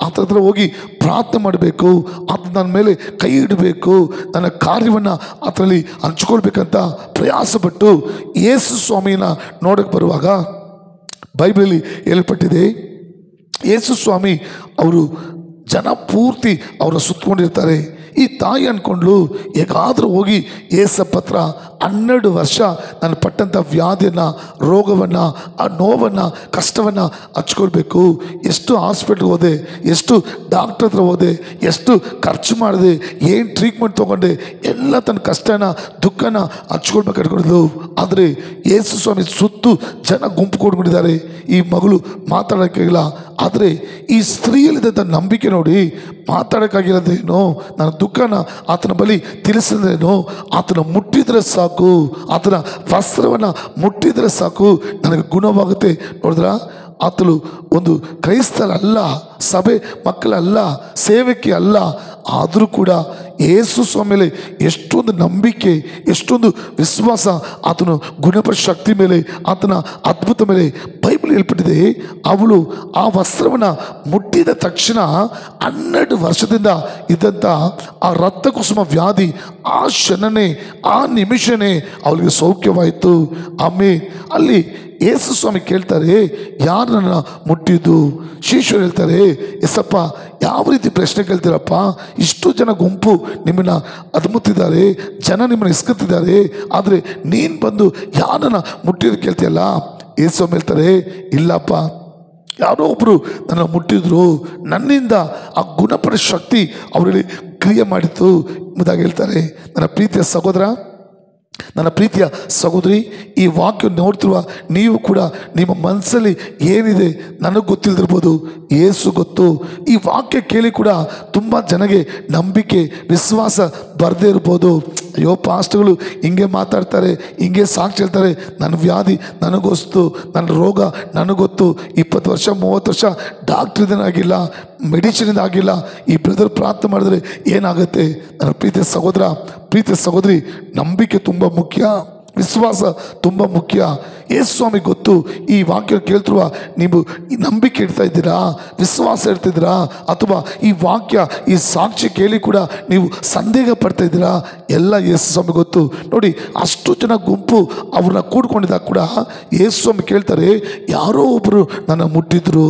ಆತನ ಹತ್ರ ಹೋಗಿ ಪ್ರಾರ್ಥನೆ ಮಾಡಬೇಕು, ಆತ ನನ್ನ ಮೇಲೆ ಕೈ ಇಡಬೇಕು, ನನ್ನ ಕಾರ್ಯವನ್ನು ಆತನಲ್ಲಿ ಹಂಚ್ಕೊಳ್ಬೇಕಂತ ಪ್ರಯಾಸಪಟ್ಟು ಯೇಸು ಸ್ವಾಮಿನ ನೋಡಕ್ಕೆ ಬರುವಾಗ ಬೈಬಲಲ್ಲಿ ಹೇಳಲ್ಪಟ್ಟಿದೆ, ಯೇಸು ಸ್ವಾಮಿ ಅವರು ಜನ ಪೂರ್ತಿ ಅವರ ಸುತ್ತಕೊಂಡಿರ್ತಾರೆ. ಈ ತಾಯಿ ಅಂದ್ಕೊಂಡ್ಲು, ಹೇಗಾದರೂ ಹೋಗಿ ಏಸಪ್ಪ ಹತ್ರ 12 ವರ್ಷ ನಾನು ಪಟ್ಟಂಥ ವ್ಯಾಧಿಯನ್ನು, ರೋಗವನ್ನು, ಆ ನೋವನ್ನು, ಕಷ್ಟವನ್ನು ಹಚ್ಕೊಳ್ಬೇಕು. ಎಷ್ಟು ಹಾಸ್ಪಿಟ್ಲ್ಗೆ ಹೋದೆ, ಎಷ್ಟು ಡಾಕ್ಟ್ರ್ ಹತ್ರ ಹೋದೆ, ಎಷ್ಟು ಖರ್ಚು ಮಾಡಿದೆ, ಏನು ಟ್ರೀಟ್ಮೆಂಟ್ ತೊಗೊಂಡೆ, ಎಲ್ಲ ತನ್ನ ಕಷ್ಟನ, ದುಃಖನ ಹಚ್ಕೊಳ್ಬೇಕು ಅನ್ಕೊಂಡಿದ್ಲು. ಆದರೆ ಯೇಸು ಸ್ವಾಮಿ ಸುತ್ತು ಜನ ಗುಂಪು ಕೊಡ್ಬಿಟ್ಟಿದ್ದಾರೆ, ಈ ಮಗಳು ಮಾತಾಡೋಕ್ಕಾಗಿಲ್ಲ. ಆದರೆ ಈ ಸ್ತ್ರೀಯಲ್ಲಿದ್ದಂಥ ನಂಬಿಕೆ ನೋಡಿ, ಮಾತಾಡೋಕ್ಕಾಗಿರೋದೇನೋ, ನನ್ನ ದುಃಖನ ಆತನ ಬಳಿ ತಿಳಿಸಿದ್ರೇನೋ, ಆತನ ಮುಟ್ಟಿದ್ರೆ ಸಾಕು, ಆತನ ವಸ್ತ್ರವನ್ನು ಮುಟ್ಟಿದ್ರೆ ಸಾಕು, ನನಗೆ ಗುಣವಾಗುತ್ತೆ. ನೋಡಿದ್ರ, ಆತಳು ಒಂದು ಕ್ರೈಸ್ತರಲ್ಲ, ಸಭೆ ಮಕ್ಕಳಲ್ಲ, ಸೇವಕಿ ಅಲ್ಲ, ಆದರೂ ಕೂಡ ಯೇಸು ಸ್ವಾಮಿಯಲ್ಲಿ ಎಷ್ಟೊಂದು ನಂಬಿಕೆ, ಎಷ್ಟೊಂದು ವಿಶ್ವಾಸ, ಆತನ ಗುಣಪರ ಶಕ್ತಿ ಮೇಲೆ, ಆತನ ಅದ್ಭುತ ಮೇಲೆ ಬೈಬಲ್ ಹೇಳ್ಬಿಟ್ಟಿದೆ. ಅವಳು ಆ ವಸ್ತ್ರವನ್ನು ಮುಟ್ಟಿದ ತಕ್ಷಣ 12 ವರ್ಷದಿಂದ ಇದ್ದಂಥ ಆ ರಕ್ತಕುಸುಮ ವ್ಯಾಧಿ ಆ ಕ್ಷಣನೇ, ಆ ನಿಮಿಷನೇ ಅವಳಿಗೆ ಸೌಖ್ಯವಾಯಿತು. ಆಮೇಲೆ ಅಲ್ಲಿ ಯೇಸು ಸ್ವಾಮಿ ಕೇಳ್ತಾರೆ, ಯಾರು ನನ್ನ ಮುಟ್ಟಿದ್ದು? ಶಿಷ್ಯರು ಹೇಳ್ತಾರೆ, ಎಸಪ್ಪ, ಯಾವ ರೀತಿ ಪ್ರಶ್ನೆ ಕೇಳ್ತೀರಪ್ಪ, ಇಷ್ಟು ಜನ ಗುಂಪು ನಿಮ್ಮನ್ನು ಅದ್ಮುತ್ತಿದ್ದಾರೆ, ಜನ ನಿಮ್ಮನ್ನು ಇಸ್ಕೊತಿದ್ದಾರೆ, ಆದರೆ ನೀನು ಬಂದು ಯಾರನ್ನ ಮುಟ್ಟಿದ್ದು ಕೇಳ್ತೀಯಲ್ಲ? ಯೇಸು ಸ್ವಾಮಿ ಹೇಳ್ತಾರೆ, ಇಲ್ಲಪ್ಪ, ಯಾರೋ ಒಬ್ಬರು ನನ್ನ ಮುಟ್ಟಿದ್ರು, ನನ್ನಿಂದ ಆ ಗುಣಪಡ ಶಕ್ತಿ ಅವರಲ್ಲಿ ಕ್ರಿಯೆ ಮಾಡಿತು ಎಂಬುದಾಗಿ ಹೇಳ್ತಾರೆ. ನನ್ನ ಪ್ರೀತಿಯ ಸಹೋದರ, ನನ್ನ ಪ್ರೀತಿಯ ಸಹೋದರಿ, ಈ ವಾಕ್ಯ ನೋಡ್ತಿರುವ ನೀವು ಕೂಡ ನಿಮ್ಮ ಮನಸ್ಸಲ್ಲಿ ಏನಿದೆ ನನಗೆ ಗೊತ್ತಿಲ್ಲದಿರ್ಬೋದು, ಯೇಸು ಗೊತ್ತು. ಈ ವಾಕ್ಯ ಕೇಳಿ ಕೂಡ ತುಂಬ ಜನಗೆ ನಂಬಿಕೆ, ವಿಶ್ವಾಸ ಬರದೇ ಇರ್ಬೋದು. ಅಯ್ಯೋ, ಪಾಸ್ಟ್ಗಳು ಹಿಂಗೆ ಮಾತಾಡ್ತಾರೆ, ಹಿಂಗೆ ಸಾಕ್ಷಿ ಹೇಳ್ತಾರೆ, ನನ್ನ ವ್ಯಾಧಿ ನನಗೊತ್ತು, ನನ್ನ ರೋಗ ನನಗೊತ್ತು, 20 ವರ್ಷ 30 ವರ್ಷ ಡಾಕ್ಟ್ರಿಂದ ಆಗಿಲ್ಲ, ಮೆಡಿಸಿನಿಂದ ಆಗಿಲ್ಲ, ಈ ಬ್ರದರ್ ಪ್ರಾರ್ಥನೆ ಮಾಡಿದ್ರೆ ಏನಾಗುತ್ತೆ? ನನ್ನ ಪ್ರೀತಿಯ ಸಹೋದರ, ಪ್ರೀತಿಯ ಸಹೋದರಿ, ನಂಬಿಕೆ ತುಂಬ ಮುಖ್ಯ, ವಿಶ್ವಾಸ ತುಂಬ ಮುಖ್ಯ. ಯೇಸು ಸ್ವಾಮಿ ಗೊತ್ತು. ಈ ವಾಕ್ಯ ಕೇಳ್ತಿರುವ ನೀವು ಈ ನಂಬಿಕೆ ಇಡ್ತಾ ಇದ್ದೀರಾ, ವಿಶ್ವಾಸ ಇಡ್ತಿದ್ದೀರಾ, ಅಥವಾ ಈ ವಾಕ್ಯ, ಈ ಸಾಕ್ಷಿ ಕೇಳಿ ಕೂಡ ನೀವು ಸಂದೇಹ ಪಡ್ತಾ ಇದ್ದೀರಾ? ಎಲ್ಲ ಯೇಸು ಸ್ವಾಮಿ ಗೊತ್ತು. ನೋಡಿ, ಅಷ್ಟು ಜನ ಗುಂಪು ಅವ್ರನ್ನ ಕೂಡ್ಕೊಂಡಿದ್ದಾಗ ಕೂಡ ಯೇಸು ಸ್ವಾಮಿ ಕೇಳ್ತಾರೆ, ಯಾರೋ ಒಬ್ಬರು ನನ್ನ ಮುಟ್ಟಿದ್ರು,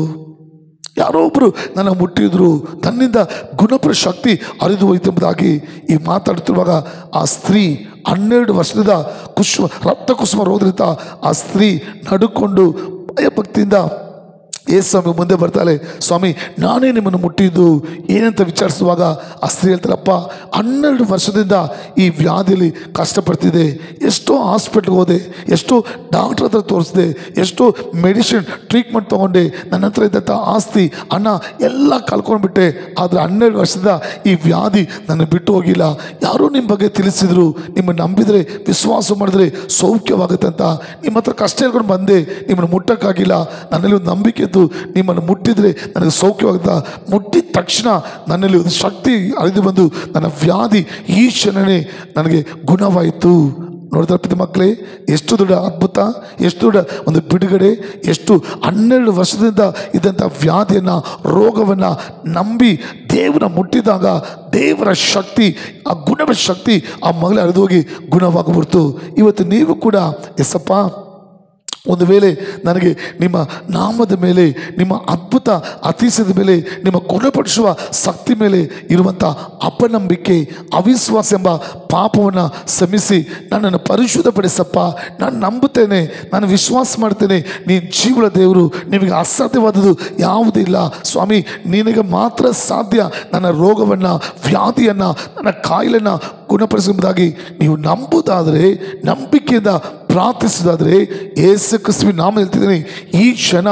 ಯಾರೋ ಒಬ್ಬರು ನನ್ನ ಮುಟ್ಟಿದ್ರು, ನನ್ನಿಂದ ಗುಣಪರ ಶಕ್ತಿ ಹರಿದು ಹೋಯ್ತು ಎಂಬುದಾಗಿ ಈ ಮಾತಾಡ್ತಿರುವಾಗ ಆ ಸ್ತ್ರೀ 12 ವರ್ಷದಿಂದ ರಕ್ತಕುಸುಮ ರೋಗದಿಂದ ಆ ಸ್ತ್ರೀ ನಡುಕೊಂಡು ಭಯಭಕ್ತಿಯಿಂದ ಸ್ವಾಮಿ ಮುಂದೆ ಬರ್ತಾಳೆ, ಸ್ವಾಮಿ ನಾನೇ ನಿಮ್ಮನ್ನು ಮುಟ್ಟಿದ್ದು ಏನಂತ ವಿಚಾರಿಸುವಾಗ ಆ ಸ್ತ್ರೀ ಹೇಳ್ತಾರಪ್ಪ 12 ವರ್ಷದಿಂದ ಈ ವ್ಯಾಧಿಯಲ್ಲಿ ಕಷ್ಟಪಡ್ತಿದೆ, ಎಷ್ಟೋ ಹಾಸ್ಪಿಟ್ಲ್ಗೆ ಹೋದೆ, ಎಷ್ಟೋ ಡಾಕ್ಟ್ರ್ ಹತ್ರ ತೋರಿಸಿದೆ, ಎಷ್ಟೋ ಮೆಡಿಸಿನ್ ಟ್ರೀಟ್ಮೆಂಟ್ ತೊಗೊಂಡೆ, ನನ್ನ ಹತ್ರ ಇದ್ದಂಥ ಆಸ್ತಿ ಹಣ ಎಲ್ಲ ಕಳ್ಕೊಂಡ್ಬಿಟ್ಟೆ, ಆದರೆ 12 ವರ್ಷದಿಂದ ಈ ವ್ಯಾಧಿ ನನ್ನ ಬಿಟ್ಟು ಹೋಗಿಲ್ಲ. ಯಾರೂ ನಿಮ್ಮ ಬಗ್ಗೆ ತಿಳಿಸಿದ್ರು, ನಿಮ್ಮನ್ನು ನಂಬಿದರೆ ವಿಶ್ವಾಸ ಮಾಡಿದ್ರೆ ಸೌಖ್ಯವಾಗುತ್ತೆ ಅಂತ ನಿಮ್ಮ ಹತ್ರ ಕಷ್ಟ ಹೇಳ್ಕೊಂಡು ಬಂದೆ, ನಿಮ್ಮನ್ನು ಮುಟ್ಟಕ್ಕಾಗಿಲ್ಲ. ನನ್ನಲ್ಲಿ ಒಂದು ನಂಬಿಕೆ ಇತ್ತು, ನಿಮ್ಮನ್ನು ಮುಟ್ಟಿದರೆ ನನಗೆ ಸೌಖ್ಯವಾಗುತ್ತಾ. ಮುಟ್ಟಿದ ತಕ್ಷಣ ನನ್ನಲ್ಲಿ ಒಂದು ಶಕ್ತಿ ಹರಿದು ಬಂದು ನನ್ನ ವ್ಯಾಧಿ ಈ ಕ್ಷಣನೇ ನನಗೆ ಗುಣವಾಯಿತು. ನೋಡಿದ್ರೆ ಪ್ರೀತಿ ಮಕ್ಕಳೇ, ಎಷ್ಟು ದೊಡ್ಡ ಅದ್ಭುತ, ಎಷ್ಟು ದೊಡ್ಡ ಒಂದು ಬಿಡುಗಡೆ. ಎಷ್ಟು 12 ವರ್ಷದಿಂದ ಇದ್ದಂಥ ವ್ಯಾಧಿಯನ್ನು, ರೋಗವನ್ನು ನಂಬಿ ದೇವರ ಮುಟ್ಟಿದಾಗ ದೇವರ ಶಕ್ತಿ, ಆ ಗುಣದ ಶಕ್ತಿ ಆ ಮಗಳ ಹರಿದು ಹೋಗಿ ಗುಣವಾಗಬಿಡ್ತು. ಇವತ್ತು ನೀವು ಕೂಡ ಎಸಪ್ಪ, ಒಂದು ವೇಳೆ ನನಗೆ ನಿಮ್ಮ ನಾಮದ ಮೇಲೆ, ನಿಮ್ಮ ಅದ್ಭುತ ಅತಿಶಯದ ಮೇಲೆ, ನಿಮ್ಮ ಗುಣಪಡಿಸುವ ಶಕ್ತಿ ಮೇಲೆ ಇರುವಂಥ ಅಪನಂಬಿಕೆ, ಅವಿಶ್ವಾಸ ಎಂಬ ಪಾಪವನ್ನು ಶ್ರಮಿಸಿ ನನ್ನನ್ನು ಪರಿಶುದ್ಧಪಡಿಸಪ್ಪ, ನಾನು ನಂಬುತ್ತೇನೆ, ನಾನು ವಿಶ್ವಾಸ ಮಾಡ್ತೇನೆ, ನೀನು ಜೀವನ ದೇವರು, ನಿಮಗೆ ಅಸಾಧ್ಯವಾದದ್ದು ಯಾವುದೂ ಇಲ್ಲ ಸ್ವಾಮಿ, ನಿನಗೆ ಮಾತ್ರ ಸಾಧ್ಯ ನನ್ನ ರೋಗವನ್ನು, ವ್ಯಾಧಿಯನ್ನು, ನನ್ನ ಕಾಯಿಲೆಯನ್ನು ಗುಣಪಡಿಸುವುದಾಗಿ ನೀವು ನಂಬುವುದಾದರೆ, ನಂಬಿಕೆಯಿಂದ ಪ್ರಾರ್ಥಿಸೋದಾದರೆ, ಯೇಸು ಕ್ರಿಸ್ತುವಿನ ನಾಮ ಹೇಳ್ತಿದ್ದೀನಿ, ಈ ಕ್ಷಣ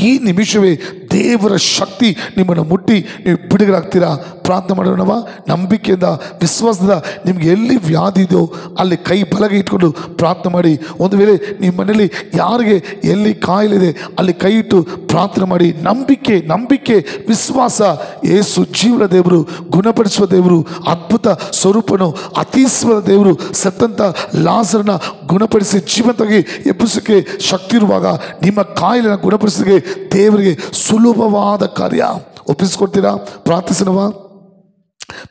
ಈ ನಿಮಿಷವೇ ದೇವರ ಶಕ್ತಿ ನಿಮ್ಮನ್ನು ಮುಟ್ಟಿ ನೀವು ಬಿಡುಗಡೆಯಾಗ್ತೀರಾ. ಪ್ರಾರ್ಥನೆ ಮಾಡೋಣವಾ? ನಂಬಿಕೆಯಿಂದ ವಿಶ್ವಾಸದಿಂದ ನಿಮ್ಗೆ ಎಲ್ಲಿ ವ್ಯಾಧಿ ಇದೆಯೋ ಅಲ್ಲಿ ಕೈ ಬಲಗೆ ಇಟ್ಕೊಂಡು ಪ್ರಾರ್ಥನೆ ಮಾಡಿ. ಒಂದು ವೇಳೆ ನಿಮ್ಮ ಮನೆಯಲ್ಲಿ ಯಾರಿಗೆ ಎಲ್ಲಿ ಕಾಯಿಲೆ ಇದೆ ಅಲ್ಲಿ ಕೈ ಇಟ್ಟು ಪ್ರಾರ್ಥನೆ ಮಾಡಿ. ನಂಬಿಕೆ ವಿಶ್ವಾಸ. ಯೇಸು ಜೀವನ ದೇವರು, ಗುಣಪಡಿಸುವ ದೇವರು, ಅದ್ಭುತ ಸ್ವರೂಪನು, ಅತೀಶ್ವರ ದೇವರು. ಸತ್ತಂತ ಲಾಜರನ ಗುಣಪಡಿಸಿ ಜೀವಂತವಾಗಿ ಎಬ್ಬಿಸೋಕ್ಕೆ ಶಕ್ತಿ ಇರುವಾಗ ನಿಮ್ಮ ಕಾಯಿಲೆನ ಗುಣಪಡಿಸೋಕ್ಕೆ ದೇವರಿಗೆ ಸುಲಭವಾದ ಕಾರ್ಯ. ಒಪ್ಪಿಸ್ಕೊಡ್ತೀರಾ? ಪ್ರಾರ್ಥಿಸೋಣವಾ?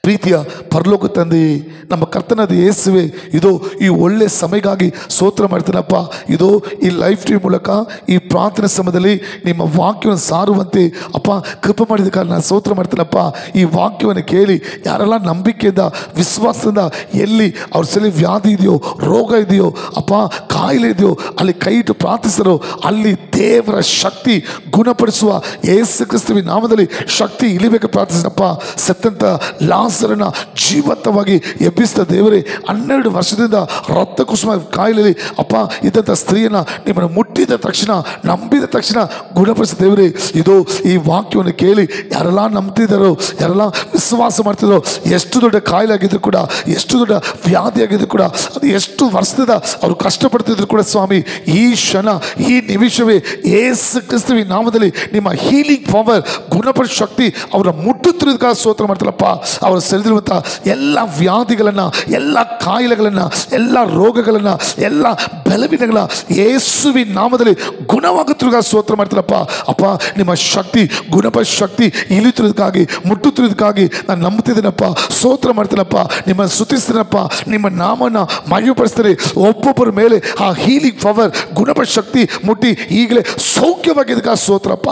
ಪ್ರೀತಿಯ ಪರಲೋಕ ತಂದೆ, ನಮ್ಮ ಕರ್ತನಾದ ಯೇಸುವೆ, ಇದು ಈ ಒಳ್ಳೆ ಸಮಯಕ್ಕಾಗಿ ಸ್ತೋತ್ರ ಮಾಡ್ತೀನಪ್ಪ. ಇದು ಈ ಲೈಫ್ ಟೈಮ್ ಮೂಲಕ ಈ ಪ್ರಾರ್ಥನೆ ಸಮಯದಲ್ಲಿ ನಿಮ್ಮ ವಾಕ್ಯವನ್ನು ಸಾರುವಂತೆ ಅಪ್ಪ ಕೃಪೆ ಮಾಡಿದ ಕಾರಣ ನಾನು ಸ್ತೋತ್ರ ಮಾಡ್ತೀನಪ್ಪ. ಈ ವಾಕ್ಯವನ್ನು ಕೇಳಿ ಯಾರೆಲ್ಲ ನಂಬಿಕೆಯಿಂದ ವಿಶ್ವಾಸದಿಂದ ಎಲ್ಲಿ ಅವ್ರ ಸಲ ವ್ಯಾಧಿ ಇದೆಯೋ, ರೋಗ ಇದೆಯೋ, ಅಪ್ಪ ಕಾಯಿಲೆ ಇದೆಯೋ ಅಲ್ಲಿ ಕೈ ಇಟ್ಟು ಪ್ರಾರ್ಥಿಸರೋ ಅಲ್ಲಿ ದೇವರ ಶಕ್ತಿ ಗುಣಪಡಿಸುವ ಯೇಸು ಕ್ರಿಸ್ತುವಿನ ನಾಮದಲ್ಲಿ ಶಕ್ತಿ ಇಳಿಬೇಕು ಪ್ರಾರ್ಥಿಸಿನಪ್ಪ. ಸತ್ತಂತ ಲಾಜರನ ಜೀವಂತವಾಗಿ ಎಬ್ಬಿಸಿದ ದೇವರೇ, 12 ವರ್ಷದಿಂದ ರಕ್ತ ಕುಸುಮ ಕಾಯಿಲೆಯಲ್ಲಿ ಅಪ್ಪ ಇದ್ದಂಥ ಸ್ತ್ರೀಯನ್ನು ನಿಮ್ಮನ್ನು ಮುಟ್ಟಿದ ತಕ್ಷಣ, ನಂಬಿದ ತಕ್ಷಣ ಗುಣಪಡಿಸಿದ ದೇವರೇ, ಇದು ಈ ವಾಕ್ಯವನ್ನು ಕೇಳಿ ಯಾರೆಲ್ಲ ನಂಬ್ತಿದ್ದಾರೋ, ಯಾರೆಲ್ಲ ವಿಶ್ವಾಸ ಮಾಡ್ತಿದ್ದಾರೋ, ಎಷ್ಟು ದೊಡ್ಡ ಕಾಯಿಲೆ ಆಗಿದ್ರು ಕೂಡ, ಎಷ್ಟು ದೊಡ್ಡ ವ್ಯಾಧಿ ಆಗಿದ್ರು ಕೂಡ, ಅದು ಎಷ್ಟು ವರ್ಷದಿಂದ ಅವರು ಕಷ್ಟಪಡ್ತಿದ್ರು ಕೂಡ ಸ್ವಾಮಿ, ಈ ಕ್ಷಣ ಈ ನಿಮಿಷವೇ ಯೇಸು ಕ್ರಿಸ್ತುವಿನ ನಾಮದಲ್ಲಿ ನಿಮ್ಮ ಹೀಲಿಂಗ್ ಪವರ್, ಗುಣಪಡಿಸುವ ಶಕ್ತಿ ಅವರ ಮುಟ್ಟುತ್ತಿರೋದಕ್ಕೆ ಸ್ತೋತ್ರ ಮಾಡ್ತಾರಪ್ಪ. ಅವರ ಸರಿದಿರುವಂಥ ಎಲ್ಲ ವ್ಯಾಧಿಗಳನ್ನು, ಎಲ್ಲ ಕಾಯಿಲೆಗಳನ್ನು, ಎಲ್ಲ ರೋಗಗಳನ್ನು, ಎಲ್ಲ ಬಲವೀನಗಳ ಯೇಸುವಿನ ನಾಮದಲ್ಲಿ ಗುಣವಾಗುತ್ತಿರುವ ಸ್ತೋತ್ರ ಮಾಡ್ತಾರಪ್ಪ. ಅಪ್ಪ ನಿಮ್ಮ ಶಕ್ತಿ, ಗುಣಪಡಿಸುವ ಶಕ್ತಿ ಇಳಿತಿರೋದಕ್ಕಾಗಿ, ಮುಟ್ಟುತ್ತಿರೋದಕ್ಕಾಗಿ ನಾನು ನಂಬುತ್ತಿದ್ದೇನಪ್ಪ, ಸ್ತೋತ್ರ ಮಾಡ್ತೀನಪ್ಪ, ನಿಮ್ಮನ್ನು ಸ್ತುತಿಸ್ತೀನಪ್ಪ, ನಿಮ್ಮ ನಾಮನ ಮಹಿಮೆಪಡಿಸ್ತಾರೆ. ಒಬ್ಬೊಬ್ಬರ ಮೇಲೆ ಆ ಹೀಲಿಂಗ್ ಪವರ್, ಗುಣಪಡಿಸುವ ಶಕ್ತಿ ಮುಟ್ಟಿ ಈಗಲೇ ಸೌಖ್ಯವಾಗಿದ್ದಕ್ಕೆ ಸ್ತೋತ್ರಪ್ಪ.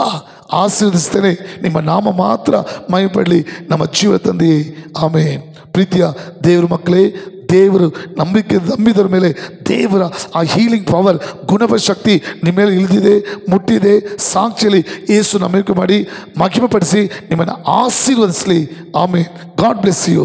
ಆಶೀರ್ವದಿಸ್ತೇನೆ. ನಿಮ್ಮ ನಾಮ ಮಾತ್ರ ಮಹಿಮೆಪಡಲಿ ನಮ್ಮ ಜೀವ ತಂದೆಯೇ, ಆಮೇನ್. ಪ್ರೀತಿಯ ದೇವರ ಮಕ್ಕಳೇ, ದೇವರು ನಂಬಿದರ ಮೇಲೆ ದೇವರ ಆ ಹೀಲಿಂಗ್ ಪವರ್, ಗುಣಪಡಿಸುವ ಶಕ್ತಿ ನಿಮ್ಮ ಮೇಲೆ ಇಳಿದಿದೆ, ಮುಟ್ಟಿದೆ. ಸಾಕ್ಷಿಯಲ್ಲಿ ಯೇಸು ನಂಬಿಕೆ ಮಾಡಿ ಮಹಿಮೆಪಡಿಸಿ ನಿಮ್ಮನ್ನು ಆಶೀರ್ವದಿಸಲಿ. ಆಮೇನ್. God bless you.